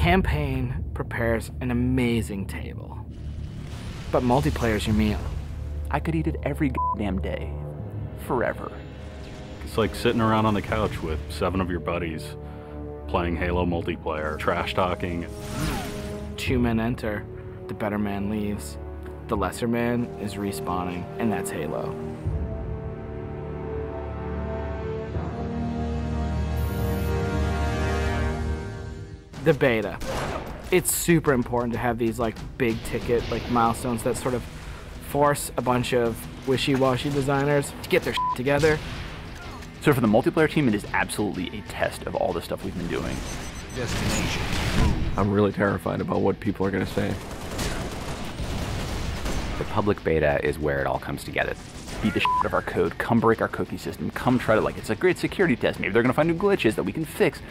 campaign prepares an amazing table, but multiplayer is your meal. I could eat it every damn day, forever. It's like sitting around on the couch with 7 of your buddies, playing Halo multiplayer, trash talking. 2 men enter, the better man leaves. The lesser man is respawning, and that's Halo. The beta. It's super important to have these like big ticket like milestones that sort of force a bunch of wishy-washy designers to get their shit together. So for the multiplayer team, it is absolutely a test of all the stuff we've been doing. Destination. I'm really terrified about what people are going to say. The public beta is where it all comes together. Beat the shit out of our code, come break our cookie system, come try to, like, it's a great security test. Maybe they're going to find new glitches that we can fix.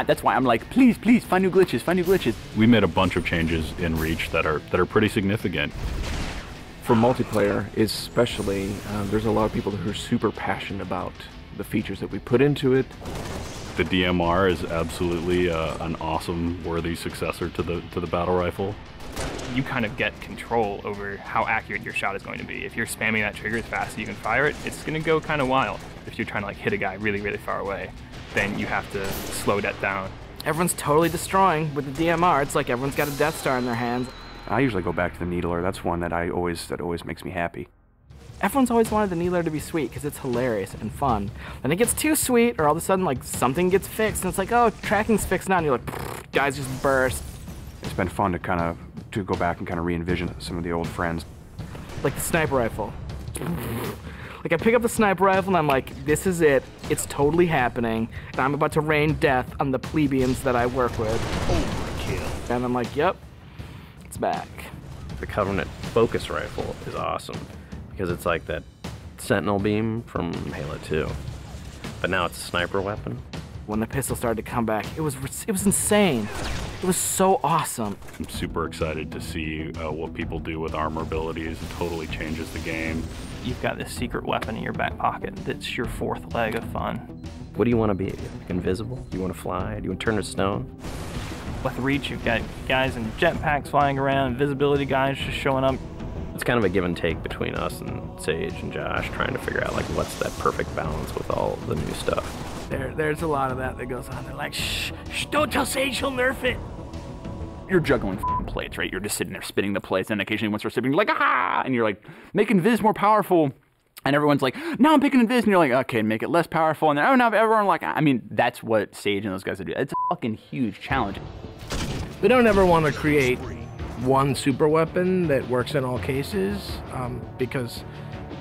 That's why I'm like, please, please, find new glitches, find new glitches. We made a bunch of changes in Reach that are pretty significant. For multiplayer, especially, there's a lot of people who are super passionate about the features that we put into it. The DMR is absolutely an awesome, worthy successor to the battle rifle. You kind of get control over how accurate your shot is going to be. If you're spamming that trigger as fast as you can fire it, it's going to go kind of wild. If you're trying to like hit a guy really, really far away, then you have to slow that down. Everyone's totally destroying with the DMR. It's like everyone's got a Death Star in their hands. I usually go back to the Needler. That's one that always makes me happy. Everyone's always wanted the Needler to be sweet because it's hilarious and fun. Then it gets too sweet, or all of a sudden like something gets fixed, and it's like, oh, tracking's fixed now, and you're like, guys just burst. It's been fun to go back and kind of re-envision some of the old friends. Like the sniper rifle. Like I pick up the sniper rifle and I'm like, this is it. It's totally happening, and I'm about to rain death on the plebeians that I work with. Overkill. And I'm like, yep, it's back. The Covenant focus rifle is awesome because it's like that Sentinel beam from Halo 2, but now it's a sniper weapon. When the pistol started to come back, it was insane. It was so awesome. I'm super excited to see what people do with armor abilities. It totally changes the game. You've got this secret weapon in your back pocket that's your 4th leg of fun. What do you want to be? Like invisible? Do you want to fly? Do you want to turn to stone? With Reach, you've got guys in jetpacks flying around, invisibility guys just showing up. It's kind of a give and take between us and Sage and Josh trying to figure out like what's that perfect balance with all the new stuff. There's a lot of that goes on. They're like, shh, don't tell Sage, he'll nerf it. You're juggling plates, right? You're just sitting there spinning the plates, and occasionally one starts spinning, you're like, ah! And you're like, make Invis more powerful. And everyone's like, no, I'm picking Invis. And you're like, okay, make it less powerful. And then, oh, now everyone like, I mean, that's what Sage and those guys do. It's a fucking huge challenge. We don't ever want to create one super weapon that works in all cases, because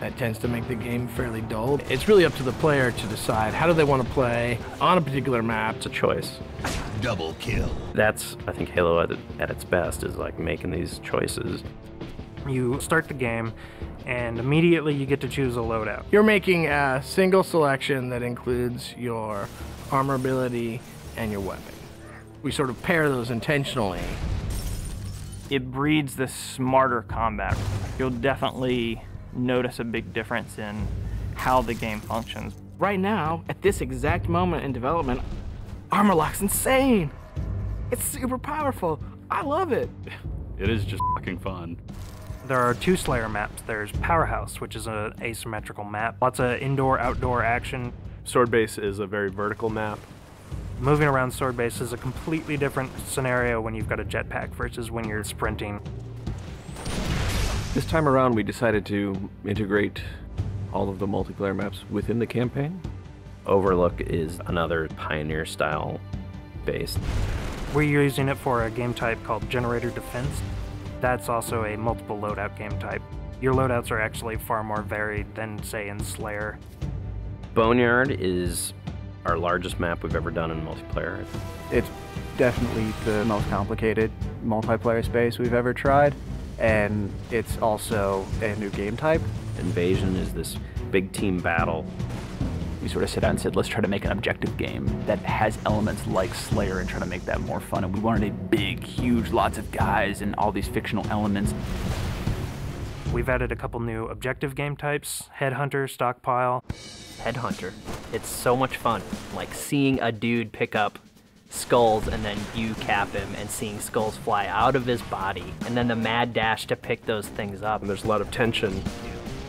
that tends to make the game fairly dull. It's really up to the player to decide how do they want to play on a particular map. It's a choice. Double kill. That's, I think, Halo at its best is like making these choices. You start the game, and immediately you get to choose a loadout. You're making a single selection that includes your armor ability and your weapon. We sort of pair those intentionally. It breeds this smarter combat. You'll definitely notice a big difference in how the game functions. Right now, at this exact moment in development, armor lock's insane. It's super powerful. I love it. It is just fucking fun. There are 2 Slayer maps. There's Powerhouse, which is an asymmetrical map. Lots of indoor-outdoor action. Sword Base is a very vertical map. Moving around Sword Base is a completely different scenario when you've got a jetpack versus when you're sprinting. This time around, we decided to integrate all of the multiplayer maps within the campaign. Overlook is another Pioneer-style base. We're using it for a game type called Generator Defense. That's also a multiple loadout game type. Your loadouts are actually far more varied than, say, in Slayer. Boneyard is our largest map we've ever done in multiplayer. It's definitely the most complicated multiplayer space we've ever tried, and it's also a new game type. Invasion is this big team battle. We sort of sat down and said, let's try to make an objective game that has elements like Slayer and try to make that more fun. And we wanted a big, huge, lots of guys and all these fictional elements. We've added a couple new objective game types, Headhunter, Stockpile. Headhunter. It's so much fun. Like seeing a dude pick up skulls and then you cap him and seeing skulls fly out of his body, and then the mad dash to pick those things up. And there's a lot of tension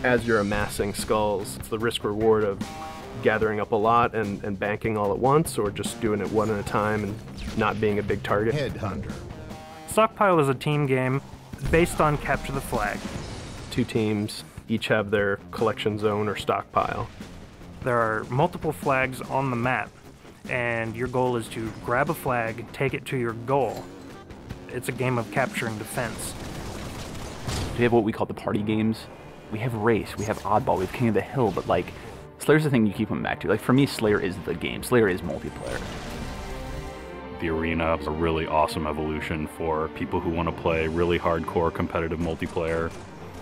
as you're amassing skulls. It's the risk reward of gathering up a lot and banking all at once, or just doing it one at a time and not being a big target. Headhunter. Stockpile is a team game based on capture the flag. 2 teams each have their collection zone or stockpile. There are multiple flags on the map, and your goal is to grab a flag, take it to your goal. It's a game of capture and defense. We have what we call the party games. We have Race, we have Oddball, we have King of the Hill, but like, Slayer's the thing you keep coming back to. Like, for me, Slayer is the game. Slayer is multiplayer. The arena is a really awesome evolution for people who want to play really hardcore competitive multiplayer.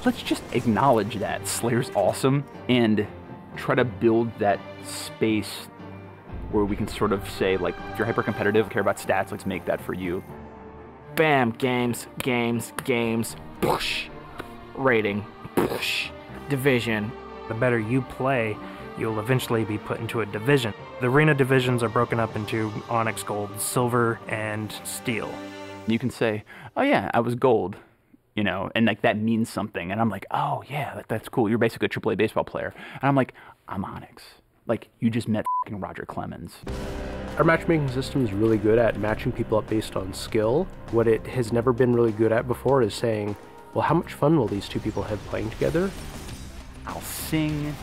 Let's just acknowledge that Slayer's awesome and try to build that space where we can sort of say, like, if you're hyper competitive, care about stats, let's make that for you. Bam, games, games, games, push. Rating, push. Division. The better you play, you'll eventually be put into a division. The arena divisions are broken up into Onyx, Gold, Silver, and Steel. You can say, oh yeah, I was Gold, you know, and like that means something. And I'm like, oh yeah, that's cool. You're basically a AAA baseball player. And I'm like, I'm Onyx. Like, you just met f***ing Roger Clemens. Our matchmaking system is really good at matching people up based on skill. What it has never been really good at before is saying, well, how much fun will these 2 people have playing together? I'll sing.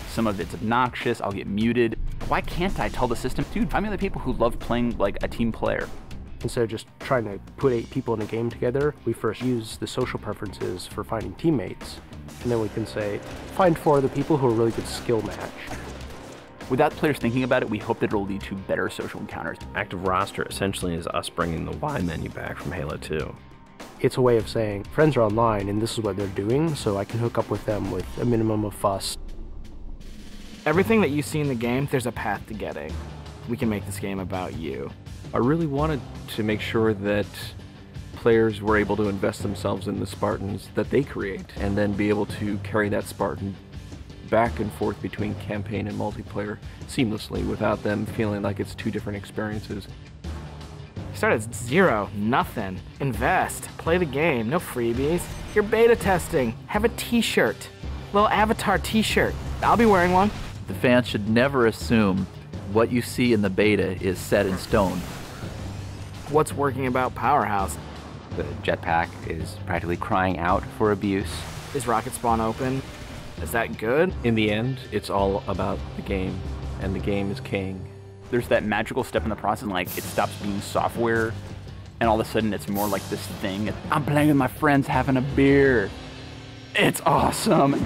Some of it's obnoxious. I'll get muted. Why can't I tell the system, dude, find me the people who love playing like a team player? Instead of just trying to put 8 people in a game together, we first use the social preferences for finding teammates. And then we can say, find 4 of the people who are really good skill match. Without players thinking about it, we hope that it'll lead to better social encounters. Active roster essentially is us bringing the Y menu back from Halo 2. It's a way of saying, friends are online and this is what they're doing, so I can hook up with them with a minimum of fuss. Everything that you see in the game, there's a path to getting. We can make this game about you. I really wanted to make sure that players were able to invest themselves in the Spartans that they create, and then be able to carry that Spartan back and forth between campaign and multiplayer seamlessly without them feeling like it's 2 different experiences. Start at 0, nothing. Invest, play the game, no freebies. You're beta testing, have a t-shirt. Little avatar t-shirt. I'll be wearing one. The fans should never assume what you see in the beta is set in stone. What's working about Powerhouse? The jetpack is practically crying out for abuse. Is Rocket Spawn open? Is that good? In the end, it's all about the game, and the game is king. There's that magical step in the process, like it stops being software, and all of a sudden it's more like this thing. I'm playing with my friends having a beer. It's awesome.